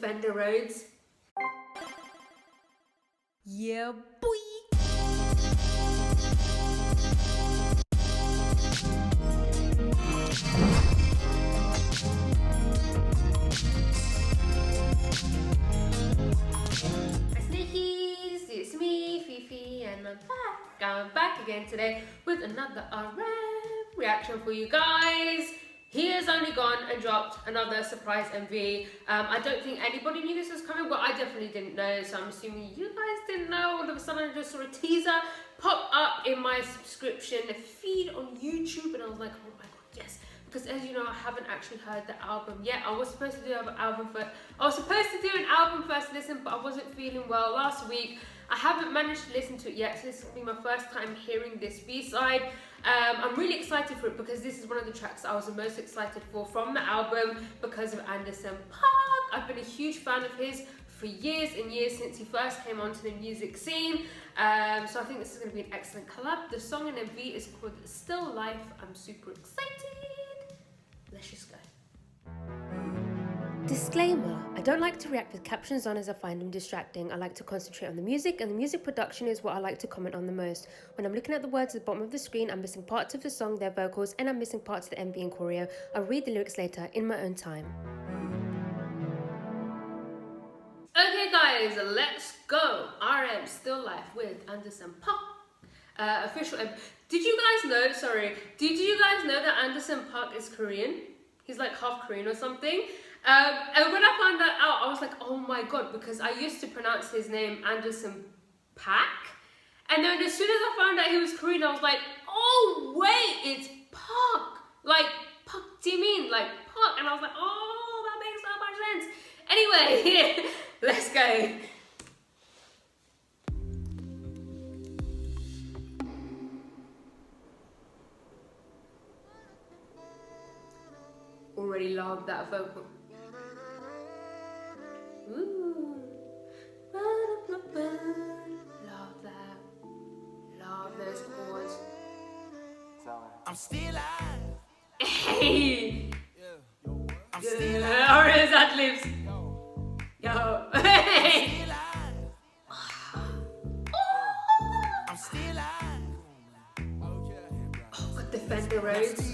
defender roads. Yeah, boy. Sneakies, it's me, Fifi, and I'm back. I'm back again today with another RM reaction for you guys. He has only gone and dropped another surprise MV. I don't think anybody knew this was coming, but I definitely didn't know, so I'm assuming you guys didn't know. All of a sudden I just saw a teaser pop up in my subscription feed on YouTube, and I was like, oh my god, yes. Because as you know, I haven't actually heard the album yet. I was supposed to do an album first listen, but I wasn't feeling well last week. I haven't managed to listen to it yet, so this will be my first time hearing this B-side. I'm really excited for it because this is one of the tracks I was the most excited for from the album because of Anderson .Paak. I've been a huge fan of his for years and years since he first came onto the music scene. So I think this is going to be an excellent collab. The song and MV is called Still Life. I'm super excited. Let's just go. Disclaimer, I don't like to react with captions on as I find them distracting. I like to concentrate on the music, and the music production is what I like to comment on the most. When I'm looking at the words at the bottom of the screen, I'm missing parts of the song, their vocals, and I'm missing parts of the MV and choreo. I'll read the lyrics later in my own time. Okay guys, let's go. RM Still Life with Anderson .Paak. Official MV. Did you guys know that Anderson .Paak is Korean? He's like half Korean or something. And when I found that out, I was like, oh my god, because I used to pronounce his name Anderson Paak. And then as soon as I found out he was Korean, I was like, oh wait, it's Paak. Like, Paak, do you mean like Paak? And I was like, oh, that makes so much sense. Anyway, let's go. Already love that vocal. Ooh. Love that. Love those chords. I'm still alive. Hey! I'm still alive. Or is that lips? Yo. Hey! I'm still alive. Oh, got defender roads.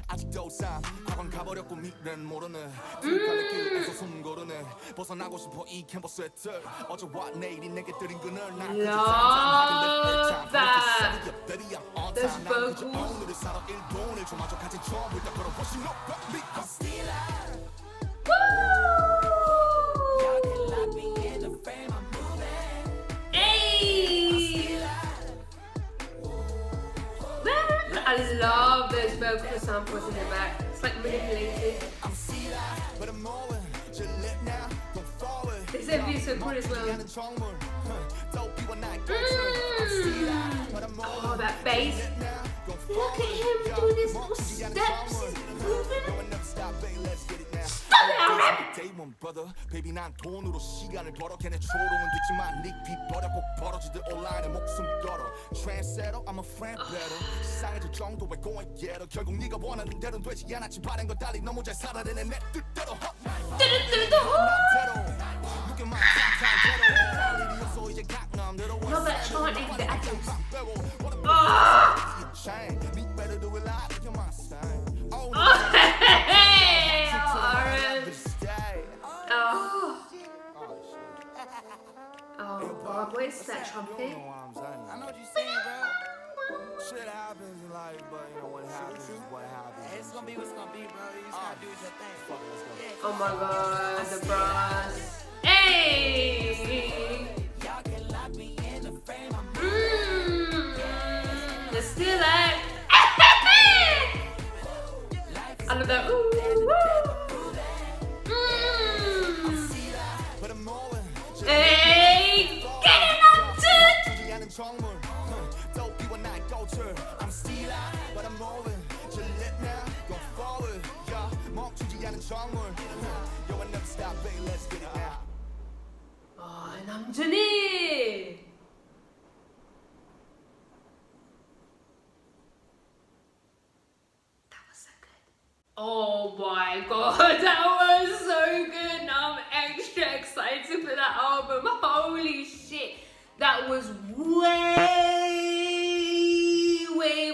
아직도 과거는 가버렸고 미래는 모르네 두칼 길에서 숨 고르네 벗어나고 싶어 이 캠퍼스의 틀 어제와 내일이 내게 들인 그늘 난 Love that. Those vocals. 오늘을 살아 일본을 조마저 같은 처음부터 걸어보신 너가 믿고 I love those vocal samples in the back. It's like manipulated. This MV is so cool as well. Oh, that bass. Look at him doing his little steps. He's moving. Stop it, RM! Day one brother, baby 난 돈으로 시간을 벌어 걔네 초롱은 듣지만 닉비 버려 꼭 벌어지듯 온라인에 목숨 걸어 Trendsetter, I'm a friend better 시상해질 정도의 going getter 결국 네가 원하는 대로는 되지 않았지 바란 거 달리 너무 잘 살아내는 내 뜻대로 Love that chanting, the echoes. Oh, what is that trumpet? I know what you're saying, bro. Shit happens in life, but you know what happens is what happens. It's gonna be what's gonna be, bro. You just gotta do your thing. Oh my god, the brass. Hey! It's still like. I love that. Ooh, Hey! Get it up, dude! Oh, 남준이. That was so good. Oh my god, that was so good. Now I'm extra excited for that album. Holy shit. That was way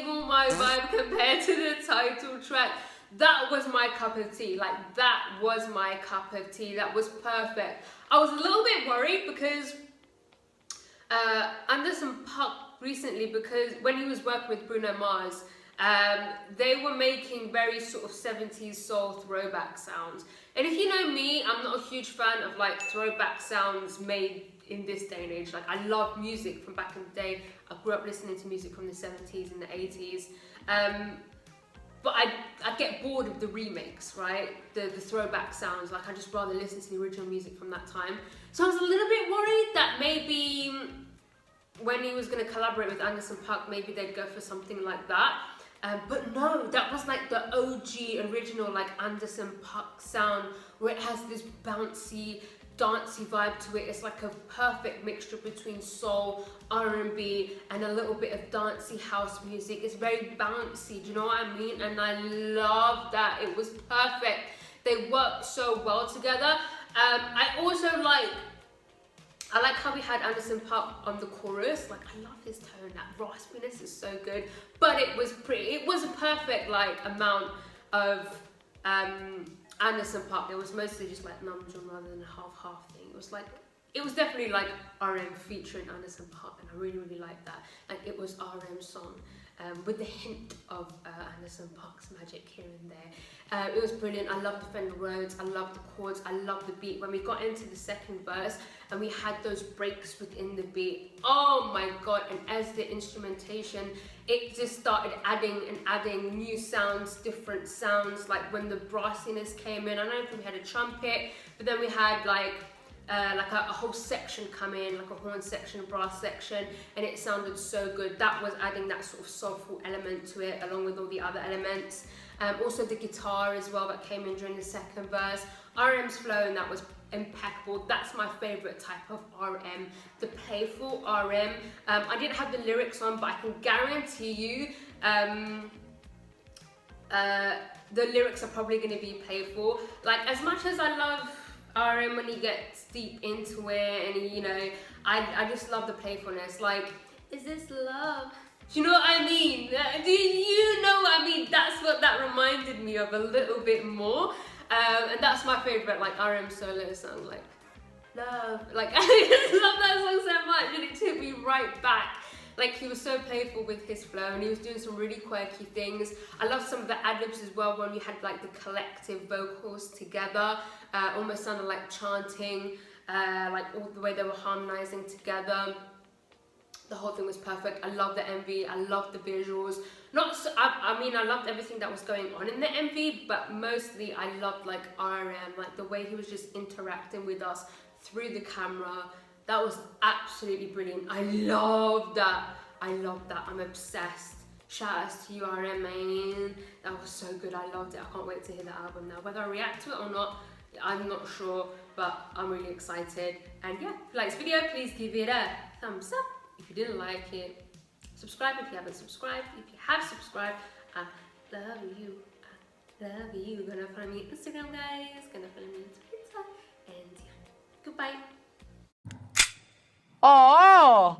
more my vibe compared to the title track. That was my cup of tea. Like, that was my cup of tea. That was perfect. I was a little bit worried because Anderson Paak recently, because when he was working with Bruno Mars, they were making very sort of 70s soul throwback sounds. And if you know me, I'm not a huge fan of like throwback sounds made in this day and age. Like, I love music from back in the day. I grew up listening to music from the 70s and the 80s. But I get bored of the remakes, right? The throwback sounds. Like, I just rather listen to the original music from that time. So I was a little bit worried that maybe when he was going to collaborate with Anderson Paak, maybe they'd go for something like that. But no, that was like the OG original like Anderson Paak sound, where it has this bouncy, dancey vibe to it. It's like a perfect mixture between soul, R&B, and a little bit of dancey house music. It's very bouncy, do you know what I mean? And I love that. It was perfect. They worked so well together. I also like how we had Anderson Paak on the chorus. Like, I love his tone. That raspiness is so good. But it was a perfect like amount of Anderson Paak. It was mostly just like Namjoon rather than a half thing. It was definitely like RM featuring Anderson Paak, and I really liked that. Like, it was RM song with the hint of Anderson Paak's magic here and there. It was brilliant. I loved the Fender Rhodes. I loved the chords. I loved the beat. When we got into the second verse and we had those breaks within the beat, oh my god! And as the instrumentation, it just started adding new sounds, different sounds. Like when the brassiness came in, I don't know if we had a trumpet, but then we had like a whole section come in, like a horn section, a brass section, and it sounded so good. That was adding that sort of soulful element to it, along with all the other elements. Also the guitar as well that came in during the second verse. RM's flow, and that was impeccable. That's my favorite type of RM, the playful RM. I didn't have the lyrics on, but I can guarantee you the lyrics are probably going to be playful. Like, as much as I love RM when he gets deep into it, and he, you know, I just love the playfulness. Like, is this love? Do you know what I mean? Do you know what I mean? That's what that reminded me of a little bit more. And that's my favorite, like, RM solo song, like, love. Like, I just love that song so much, and it took me right back. Like, he was so playful with his flow, and he was doing some really quirky things. I love some of the ad-libs as well, when we had like the collective vocals together. Almost sounded like chanting, like all the way they were harmonizing together. The whole thing was perfect. I love the MV. I love the visuals. I mean, I loved everything that was going on in the MV, but mostly I loved like RM, like the way he was just interacting with us through the camera. That was absolutely brilliant. I love that. I'm obsessed. Shout outs to you, RM, man. That was so good. I loved it. I can't wait to hear the album now. Whether I react to it or not, I'm not sure, but I'm really excited. And yeah, if you like this video, please give it a thumbs up. If you didn't like it, subscribe if you haven't subscribed. If you have subscribed, I love you. I love you. Gonna follow me on Instagram, guys. Gonna follow me on Twitter. And yeah, goodbye. Oh.